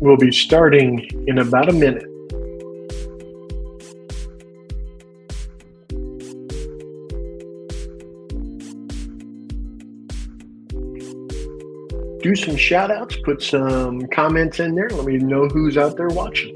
We'll be starting in about a minute. Do some shout outs, put some comments in there. Let me know who's out there watching.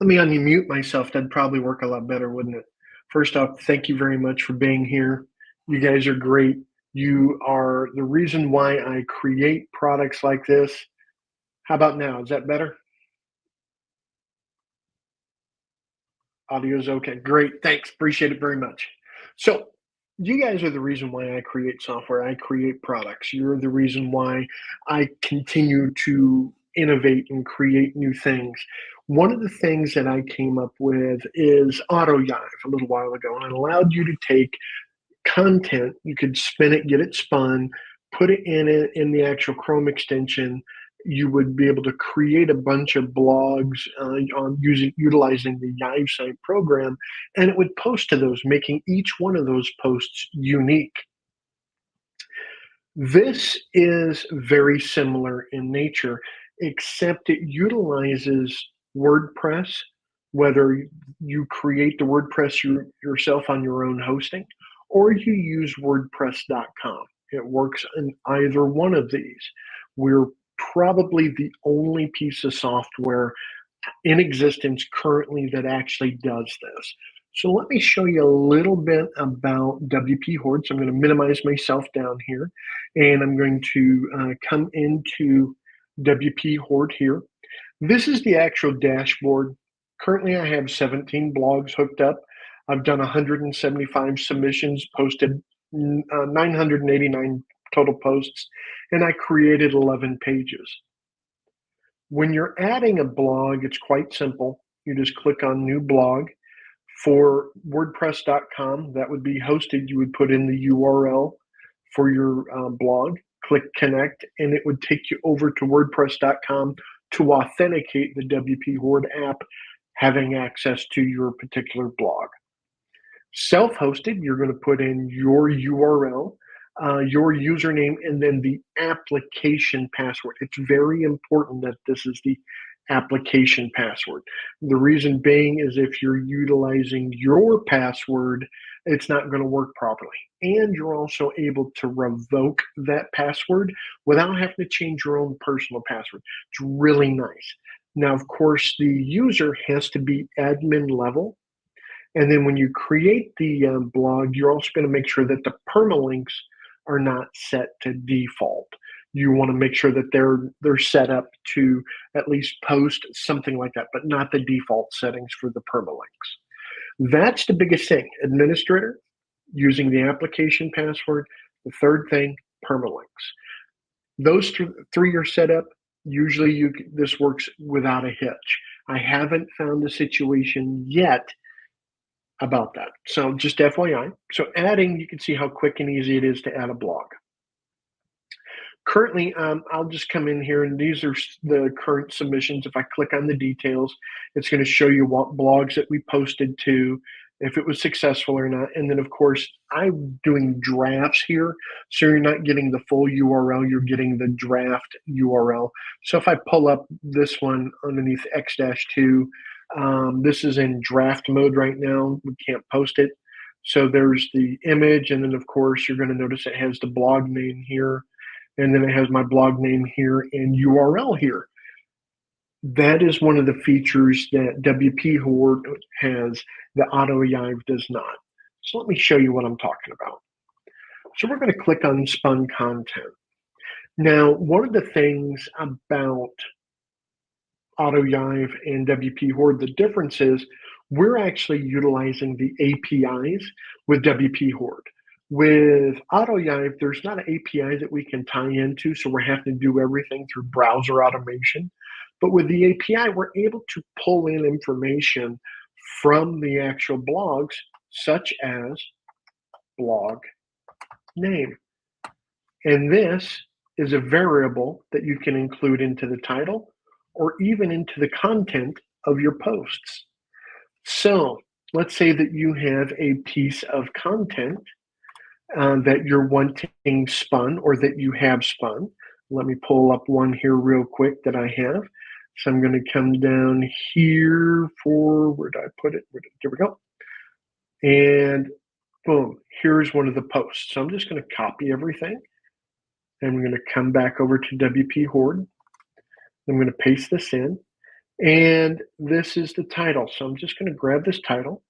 Let me unmute myself. That'd probably work a lot better, wouldn't it? First off, thank you very much for being here. You guys are great. You are the reason why I create products like this. How about now? Is that better? Audio's okay. Great. Thanks. Appreciate it very much. So, you guys are the reason why I create software. I create products. You're the reason why I continue to innovate and create new things. One of the things that I came up with is AutoYive a little while ago, and it allowed you to take content, you could spin it, get it spun, put it in the actual Chrome extension. You would be able to create a bunch of blogs on utilizing the Yive site program, and it would post to those, making each one of those posts unique. This is very similar in nature, except it utilizes WordPress, whether you create the WordPress yourself on your own hosting or you use WordPress.com. It works in either one of these. We're probably the only piece of software in existence currently that actually does this. So let me show you a little bit about WPHorde. So I'm going to minimize myself down here, and I'm going to come into WPHorde here. This is the actual dashboard. Currently, I have 17 blogs hooked up. I've done 175 submissions, posted 989 total posts, and I created 11 pages. When you're adding a blog, it's quite simple. You just click on New Blog. For WordPress.com, that would be hosted. You would put in the URL for your blog, click Connect, and it would take you over to WordPress.com to authenticate the WPHorde app having access to your particular blog. Self-hosted, you're going to put in your URL, your username, and then the application password. It's very important that this is the application password. The reason being is if you're utilizing your password, it's not going to work properly. And you're also able to revoke that password without having to change your own personal password. It's really nice. Now, of course, the user has to be admin level. And then when you create the blog, you're also going to make sure that the permalinks are not set to default. You want to make sure that they're set up to at least post something like that, but not the default settings for the permalinks. That's the biggest thing. Administrator, using the application password, The third thing, permalinks. Those three are set up. Usually this works without a hitch. I haven't found a situation yet about that. So just FYI. So adding, you can see how quick and easy it is to add a blog. Currently, I'll just come in here, and these are the current submissions. If I click on the details, it's going to show you what blogs that we posted to, if it was successful or not. And then, of course, I'm doing drafts here, so you're not getting the full URL, you're getting the draft URL. So if I pull up this one underneath X-2, this is in draft mode right now. We can't post it. So there's the image, and then, of course, you're going to notice it has the blog name here. And then it has my blog name here and URL here. That is one of the features that WPHorde has that AutoYive does not. So let me show you what I'm talking about. So we're going to click on spun content. Now, one of the things about AutoYive and WPHorde, the difference is we're actually utilizing the APIs with WPHorde. With AutoYive, there's not an API that we can tie into, so we're having to do everything through browser automation. But with the API, we're able to pull in information from the actual blogs, such as blog name. And this is a variable that you can include into the title or even into the content of your posts. So let's say that you have a piece of content that you're wanting spun or that you have spun. Let me pull up one here real quick that I have. So I'm going to come down here for, where did I put it? Here we go. And boom, here's one of the posts. So I'm just going to copy everything. And I'm going to come back over to WPHorde. I'm going to paste this in. And this is the title. So I'm just going to grab this title.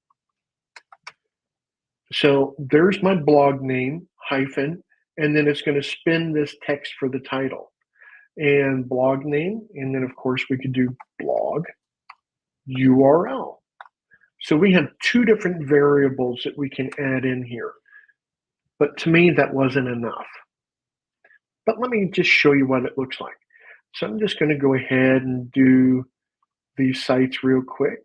So there's my blog name, hyphen, and then it's going to spin this text for the title and blog name. And then, of course, we could do blog URL. So we have two different variables that we can add in here. But to me, that wasn't enough. But let me just show you what it looks like. So I'm just going to go ahead and do these sites real quick.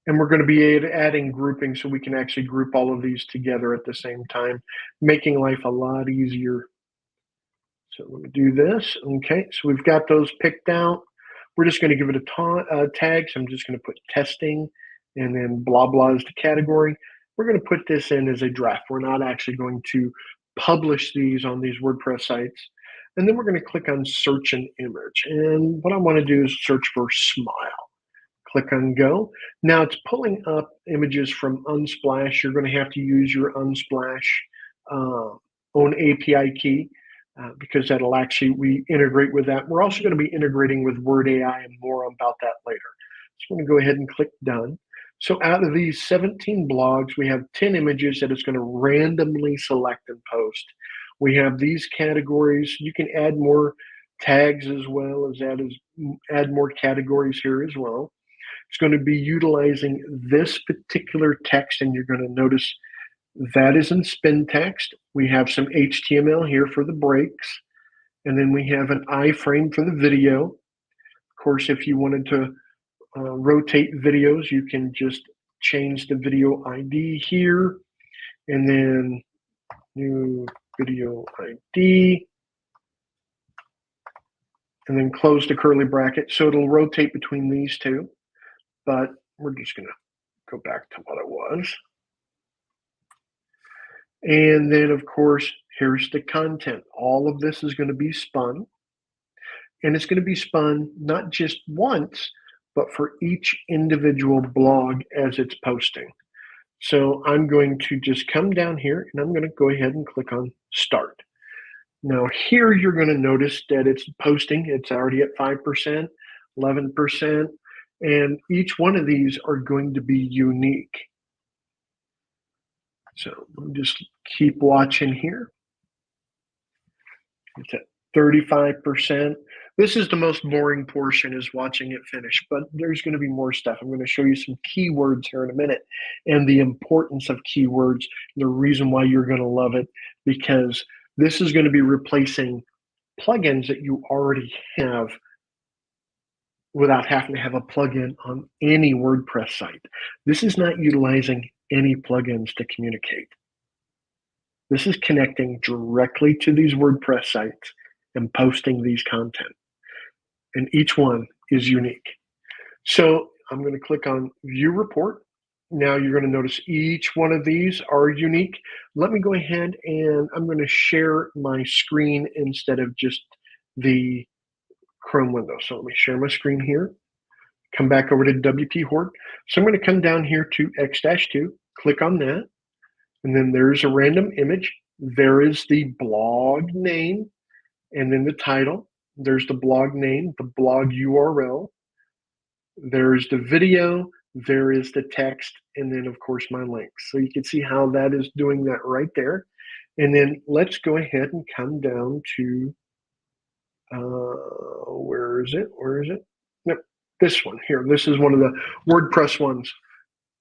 And we're going to be adding grouping so we can actually group all of these together at the same time, making life a lot easier. So let me do this. Okay, so we've got those picked out. We're just going to give it a tag. So I'm just going to put testing and then blah, blah is the category. We're going to put this in as a draft. We're not actually going to publish these on these WordPress sites. And then we're going to click on search an image. And what I want to do is search for smile. Click on go. Now it's pulling up images from Unsplash. You're going to have to use your Unsplash own API key because that'll actually, we integrate with that. We're also going to be integrating with Word AI and more about that later. So I'm going to go ahead and click done. So out of these 17 blogs, we have 10 images that it's going to randomly select and post. We have these categories. You can add more tags as well as add more categories here as well. It's going to be utilizing this particular text, and you're going to notice that is in spin text. We have some HTML here for the breaks, and then we have an iframe for the video. Of course, if you wanted to rotate videos, you can just change the video ID here, and then new video ID, and then close the curly bracket. So it'll rotate between these two. But we're just going to go back to what it was. And then, of course, here's the content. All of this is going to be spun. And it's going to be spun not just once, but for each individual blog as it's posting. So I'm going to just come down here, and I'm going to go ahead and click on Start. Now, here you're going to notice that it's posting. It's already at 5%, 11%. And each one of these are going to be unique. So let me just keep watching here. It's at 35%. This is the most boring portion, is watching it finish, but there's going to be more stuff. I'm going to show you some keywords here in a minute and the importance of keywords, the reason why you're going to love it, because this is going to be replacing plugins that you already have without having to have a plugin on any WordPress site. This is not utilizing any plugins to communicate. This is connecting directly to these WordPress sites and posting these content. And each one is unique. So I'm going to click on View Report. Now you're going to notice each one of these are unique. Let me go ahead and I'm going to share my screen instead of just the Chrome window. So let me share my screen here. Come back over to WPHorde. So I'm going to come down here to X-2, click on that, and then there's a random image. There is the blog name, and then the title. There's the blog name, the blog URL. There's the video, there is the text, and then of course my links. So you can see how that is doing that right there. And then let's go ahead and come down to, where is it? Where is it? Nope, this one here. This is one of the WordPress ones.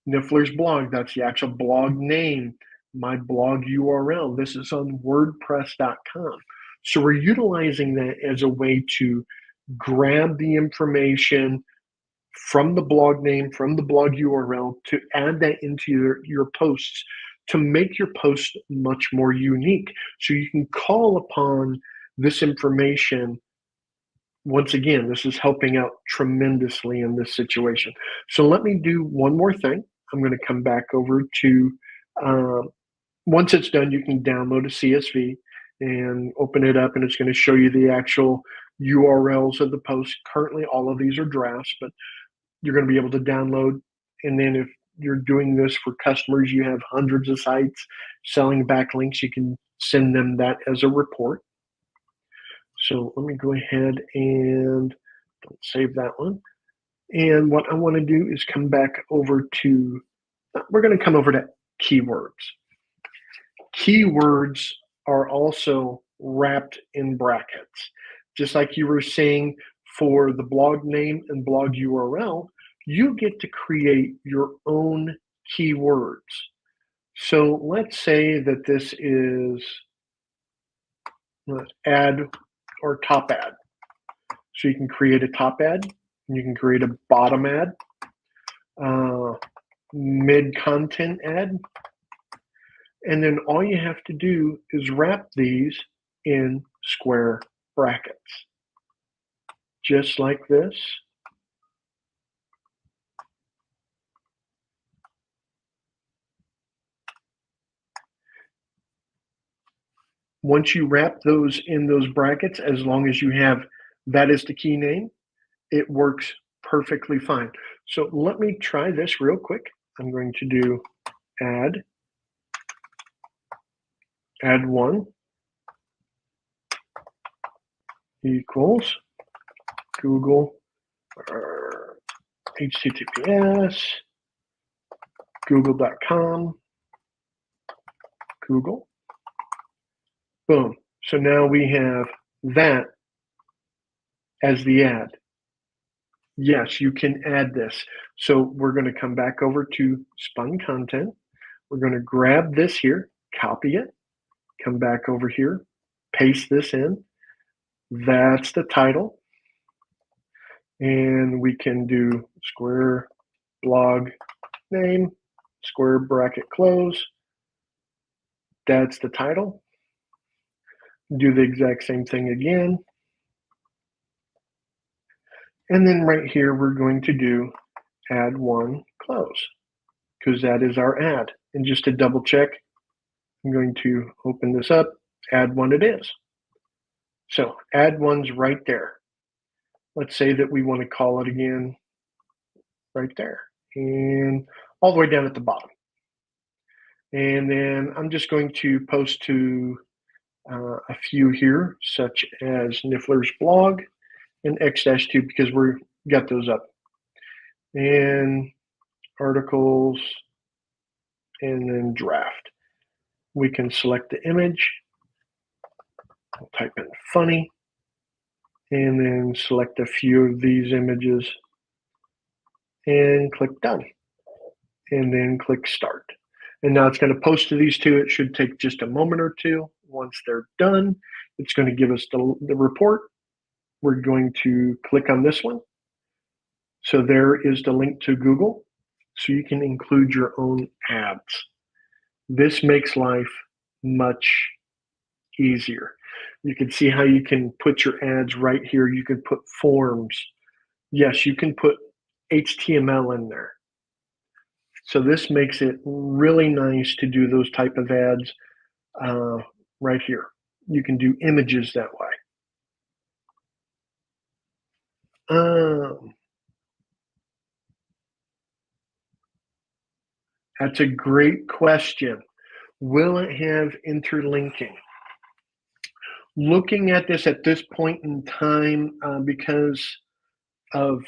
Niffler's blog, that's the actual blog name, my blog URL. This is on WordPress.com. So we're utilizing that as a way to grab the information from the blog name, from the blog URL, to add that into your posts to make your post much more unique. So you can call upon this information. Once again, this is helping out tremendously in this situation. So let me do one more thing. I'm going to come back over to, once it's done, you can download a CSV and open it up, and it's going to show you the actual URLs of the post. Currently, all of these are drafts, but you're going to be able to download. And then if you're doing this for customers, you have hundreds of sites selling backlinks, you can send them that as a report. So let me go ahead and don't save that one. And what I want to do is come back over to, we're going to come over to keywords. Keywords are also wrapped in brackets. Just like you were saying for the blog name and blog URL, you get to create your own keywords. So let's say that this is ad or top ad. So you can create a top ad, and you can create a bottom ad, mid-content ad, and then all you have to do is wrap these in square brackets, just like this. Once you wrap those in those brackets, as long as you have that as the key name, it works perfectly fine. So let me try this real quick. I'm going to do add one equals Google HTTPS google.com Google. Boom. So now we have that as the ad. Yes, you can add this. So we're going to come back over to spun content. We're going to grab this here, copy it, come back over here, paste this in. That's the title. And we can do square blog name, square bracket close. That's the title. Do the exact same thing again. And then right here, we're going to do add one close, because that is our ad. And just to double check, I'm going to open this up, add one it is. So add one's right there. Let's say that we want to call it again right there, and all the way down at the bottom. And then I'm just going to post to a few here, such as Niffler's blog and X-2, because we got those up. And articles, and then draft. We can select the image. I'll type in funny, and then select a few of these images and click done, and then click start. And now it's going to post to these two. It should take just a moment or two. Once they're done, it's going to give us the report. We're going to click on this one. So there is the link to Google. So you can include your own ads. This makes life much easier. You can see how you can put your ads right here. You can put forms. Yes, you can put HTML in there. So this makes it really nice to do those type of ads right here. You can do images that way. That's a great question. Will it have interlinking? Looking at this point in time, because of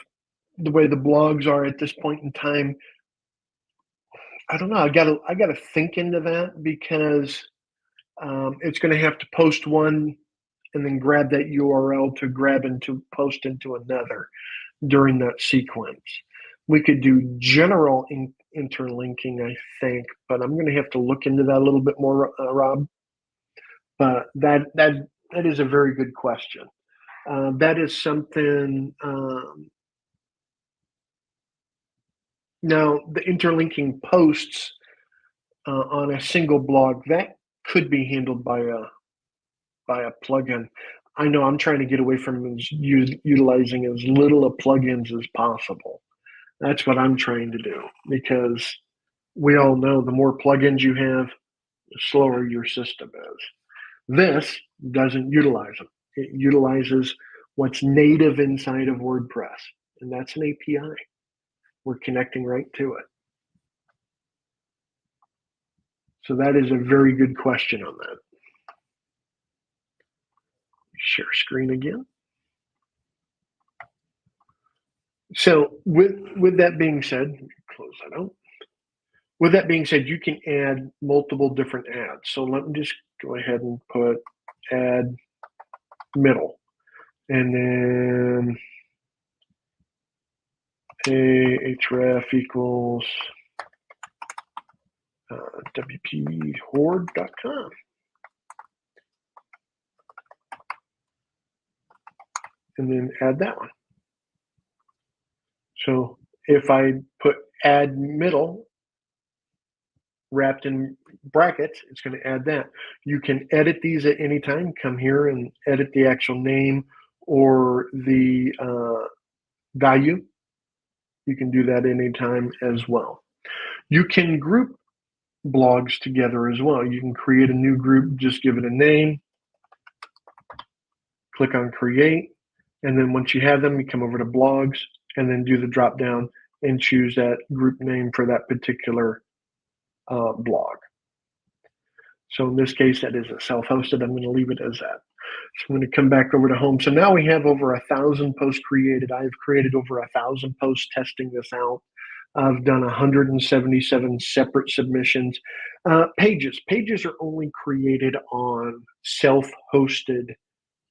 the way the blogs are at this point in time, I don't know. I gotta think into that because it's going to have to post one and then grab that URL to grab into post into another during that sequence. We could do general interlinking, I think, but I'm going to have to look into that a little bit more, Rob. But that is a very good question. That is something. Now, the interlinking posts on a single blog that could be handled by a plugin. I know I'm trying to get away from utilizing as little of plugins as possible. That's what I'm trying to do because we all know the more plugins you have, the slower your system is. This doesn't utilize them. It utilizes what's native inside of WordPress, and that's an API. We're connecting right to it. So that is a very good question on that. Share screen again. So with that being said, close that out. With that being said, you can add multiple different ads. So let me just go ahead and put add middle, and then href equals WPHorde.com. And then add that one. So if I put add middle wrapped in brackets, it's going to add that. You can edit these at any time. Come here and edit the actual name or the value. You can do that anytime as well. You can group blogs together as well. You can create a new group, just give it a name, click on create, and then once you have them, you come over to blogs and then do the drop down and choose that group name for that particular blog. So in this case, that is a self-hosted. I'm going to leave it as that. So I'm going to come back over to home. So now we have over 1,000 posts created. I've created over 1,000 posts testing this out. I've done 177 separate submissions. Pages are only created on self-hosted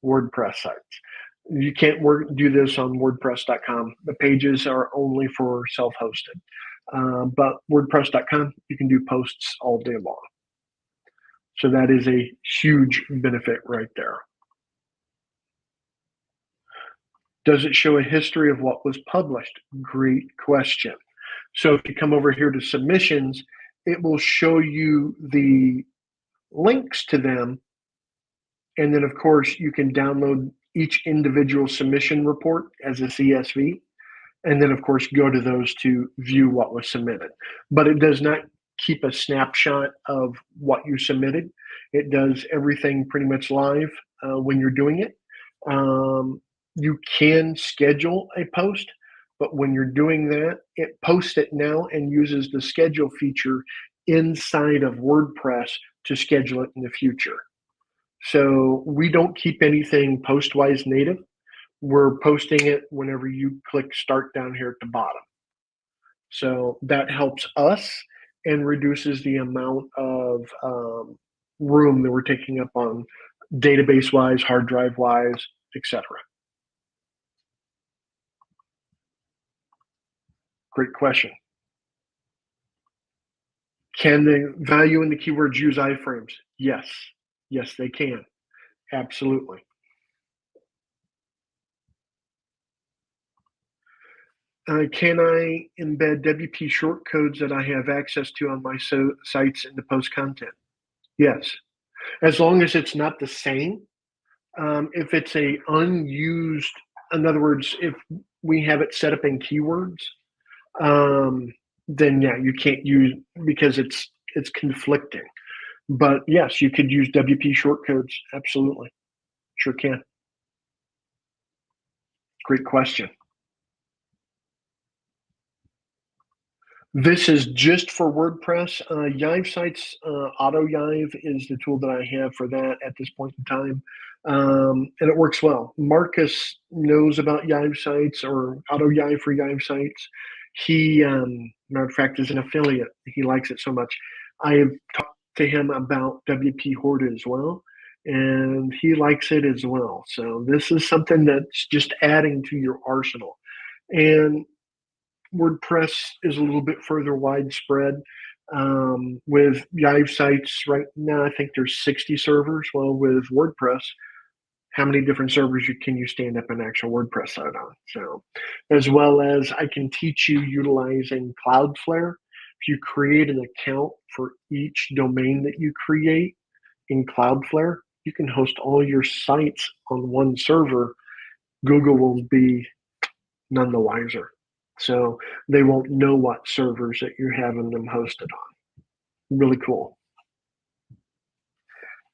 WordPress sites. You can't do this on WordPress.com. The pages are only for self-hosted. But WordPress.com, you can do posts all day long. So that is a huge benefit right there. Does it show a history of what was published? Great question. So if you come over here to submissions, it will show you the links to them. And then, of course, you can download each individual submission report as a CSV. And then, of course, go to those to view what was submitted. But it does not keep a snapshot of what you submitted. It does everything pretty much live when you're doing it. You can schedule a post, but when you're doing that, it posts it now and uses the schedule feature inside of WordPress to schedule it in the future. So we don't keep anything post-wise native. We're posting it whenever you click start down here at the bottom. So that helps us and reduces the amount of room that we're taking up on database-wise, hard drive-wise, etc. Great question. Can the value in the keywords use iframes? Yes. Yes, they can. Absolutely. Can I embed WP short codes that I have access to on my sites in the post content? Yes, as long as it's not the same. If it's a unused, in other words, if we have it set up in keywords, um, then yeah, you can't use because it's conflicting. But yes, you could use WP short codes. Absolutely, sure can. Great question. This is just for WordPress. Yive Sites, Auto Yive is the tool that I have for that at this point in time. And it works well. Marcus knows about Yive Sites or Auto Yive for Yive Sites. He, matter of fact, is an affiliate. He likes it so much. I have talked to him about WPHorde as well, and he likes it as well. So this is something that's just adding to your arsenal. And WordPress is a little bit further widespread. With Yive sites right now, I think there's 60 servers. Well, with WordPress, how many different servers can you stand up an actual WordPress site on? So, as well as I can teach you utilizing Cloudflare. If you create an account for each domain that you create in Cloudflare, you can host all your sites on one server. Google will be none the wiser. So they won't know what servers that you're having them hosted on. Really cool.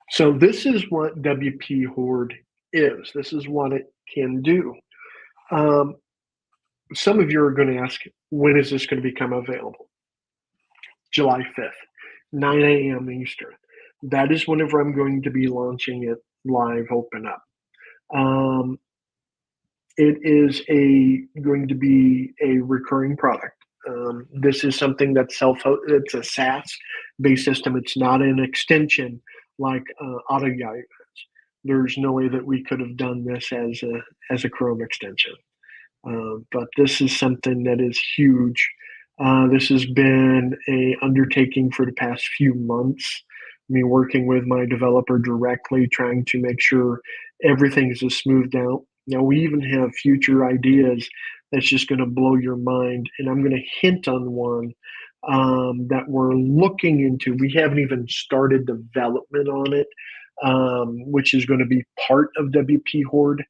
So this is what WPHorde is. This is what it can do. Um, some of you are going to ask, when is this going to become available? July 5th, 9 a.m. Eastern. That is whenever I'm going to be launching it live, open up. It is going to be a recurring product. This is something that's it's a SaaS based system. It's not an extension like AutoGuide. There's no way that we could have done this as a Chrome extension. But this is something that is huge. This has been a undertaking for the past few months. Me working with my developer directly, trying to make sure everything is smoothed out. Now we even have future ideas that's just going to blow your mind, and I'm going to hint on one that we're looking into. We haven't even started development on it, which is going to be part of WPHorde,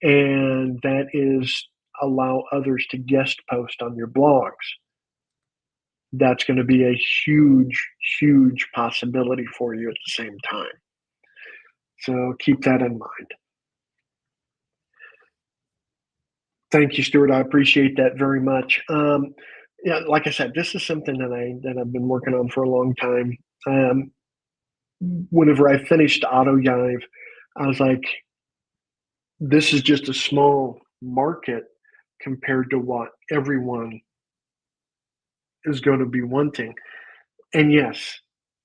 and that is allow others to guest post on your blogs. That's going to be a huge, huge possibility for you at the same time. So keep that in mind. Thank you, Stuart. I appreciate that very much. Yeah, like I said, this is something that I've been working on for a long time. Whenever I finished Auto Yive, I was like, this is just a small market compared to what everyone is going to be wanting. And yes,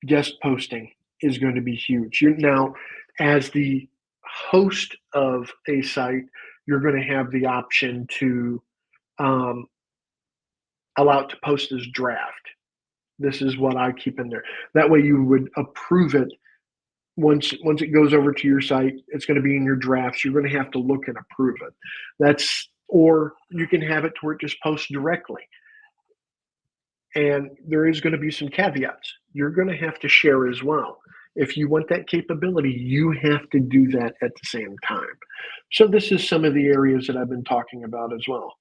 guest posting is going to be huge. Now, as the host of a site, you're going to have the option to um, allow it to post as draft. This is what I keep in there. That way, you would approve it once it goes over to your site. It's going to be in your drafts. You're going to have to look and approve it. Or you can have it to where it just posts directly. And there is going to be some caveats. You're going to have to share as well. If you want that capability, you have to do that at the same time. So this is some of the areas that I've been talking about as well.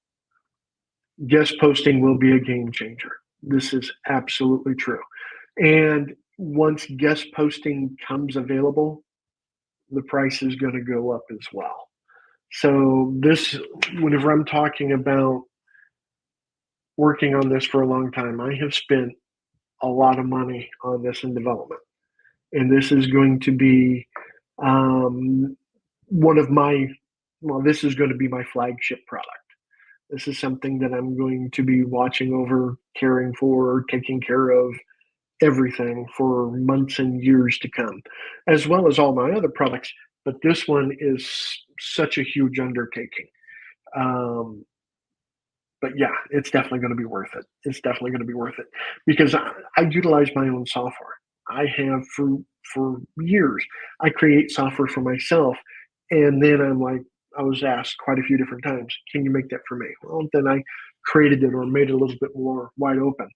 Guest posting will be a game changer. This is absolutely true. And once guest posting comes available, the price is going to go up as well. So whenever I'm talking about working on this for a long time, I have spent a lot of money on this in development. And this is going to be one of this is going to be my flagship product. This is something that I'm going to be watching over, caring for, taking care of everything for months and years to come, as well as all my other products. But this one is such a huge undertaking. But yeah, it's definitely going to be worth it. It's definitely going to be worth it because I utilize my own software. I have for years. I create software for myself, and then I was asked quite a few different times, "Can you make that for me?" Well, then I created it or made it a little bit more wide open.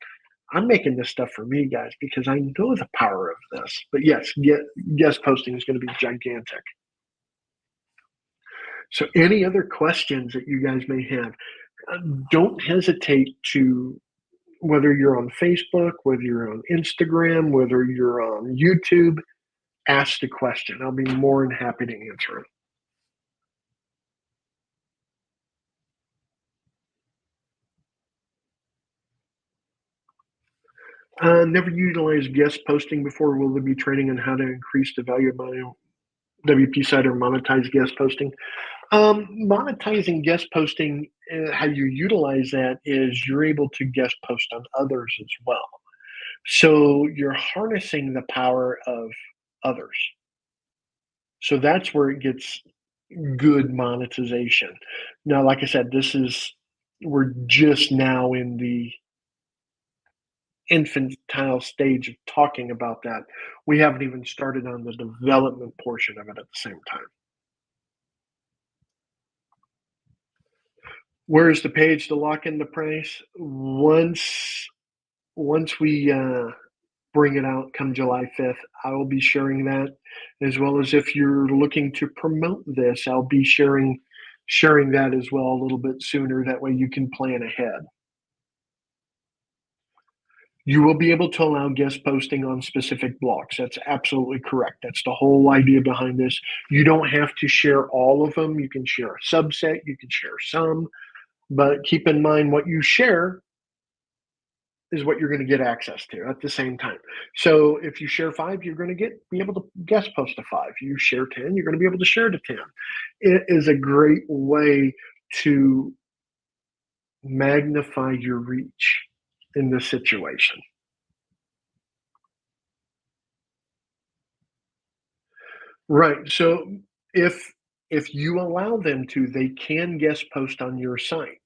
I'm making this stuff for me, guys, because I know the power of this. But yes, guest posting is going to be gigantic. So, any other questions that you guys may have, uh, don't hesitate to, whether you're on Facebook, whether you're on Instagram, whether you're on YouTube, ask the question. I'll be more than happy to answer it. Never utilized guest posting before. Will there be training on how to increase the value of my WP site or monetize guest posting? Monetizing guest posting, how you utilize that is you're able to guest post on others as well. So you're harnessing the power of others. So that's where it gets good monetization. Now, like I said, we're just now in the infantile stage of talking about that. We haven't even started on the development portion of it at the same time. Where's the page to lock in the price? Once we bring it out come July 5th, I will be sharing that, as well as if you're looking to promote this, I'll be sharing that as well a little bit sooner. That way you can plan ahead. You will be able to allow guest posting on specific blocks. That's absolutely correct. That's the whole idea behind this. You don't have to share all of them. You can share a subset, you can share some, but keep in mind what you share is what you're going to get access to at the same time. So if you share five, you're going to be able to guest post to five. You share 10, you're going to be able to share to 10. It is a great way to magnify your reach in this situation. Right. So if if you allow them to, they can guest post on your site,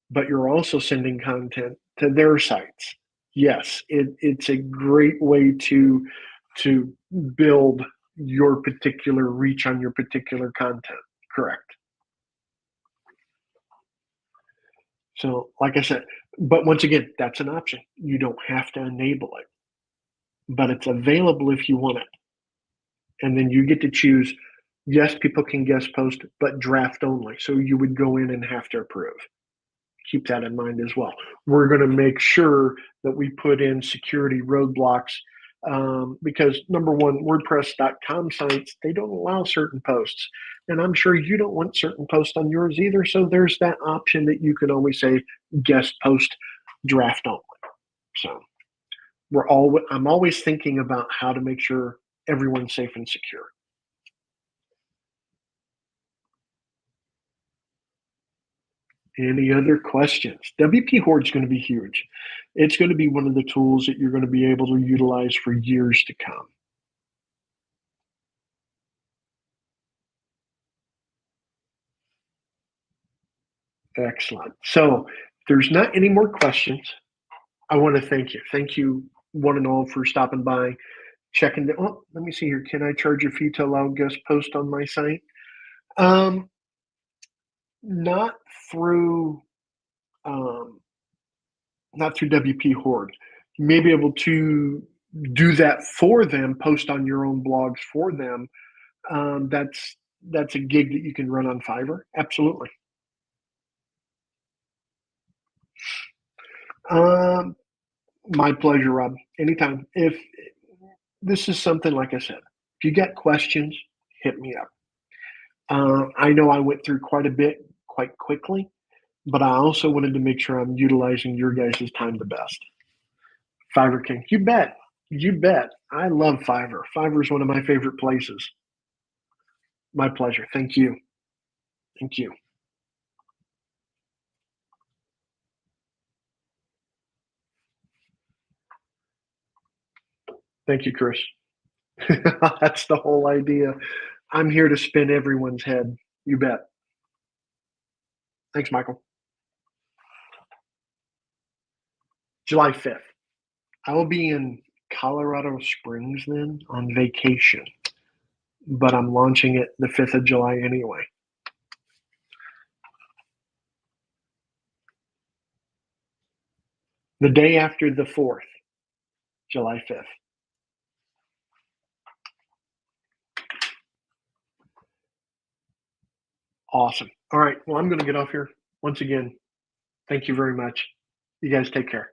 but you're also sending content to their sites. Yes, it's a great way to build your particular reach on your particular content. Correct. So, like I said, but once again, that's an option. You don't have to enable it, but it's available if you want it. And then you get to choose. Yes, people can guest post, but draft only. So you would go in and have to approve. Keep that in mind as well. We're going to make sure that we put in security roadblocks, because number one, WordPress.com sites, they don't allow certain posts. And I'm sure you don't want certain posts on yours either. So there's that option that you can always say guest post draft only. So I'm always thinking about how to make sure everyone's safe and secure. Any other questions? WP Horde is going to be huge. It's going to be one of the tools that you're going to be able to utilize for years to come. Excellent. So, if there's not any more questions, I want to thank you. Thank you, one and all, for stopping by, checking the. Oh, let me see here. Can I charge a fee to allow guest post on my site? Um, not through um, not through WP Horde. You may be able to do that for them, post on your own blogs for them. That's a gig that you can run on Fiverr. Absolutely. Um, my pleasure, Rob. Anytime. If this is something, like I said, if you got questions, hit me up. I know I went through quite a bit quite quickly, but I also wanted to make sure I'm utilizing your guys' time the best. Fiverr King, you bet. You bet. I love Fiverr. Fiverr is one of my favorite places. My pleasure. Thank you. Thank you. Thank you, Chris. That's the whole idea. I'm here to spin everyone's head. You bet. Thanks, Michael. July 5th. I will be in Colorado Springs then on vacation, but I'm launching it the 5th of July anyway. The day after the 4th, July 5th. Awesome. All right. Well, I'm going to get off here. Once again, thank you very much. You guys take care.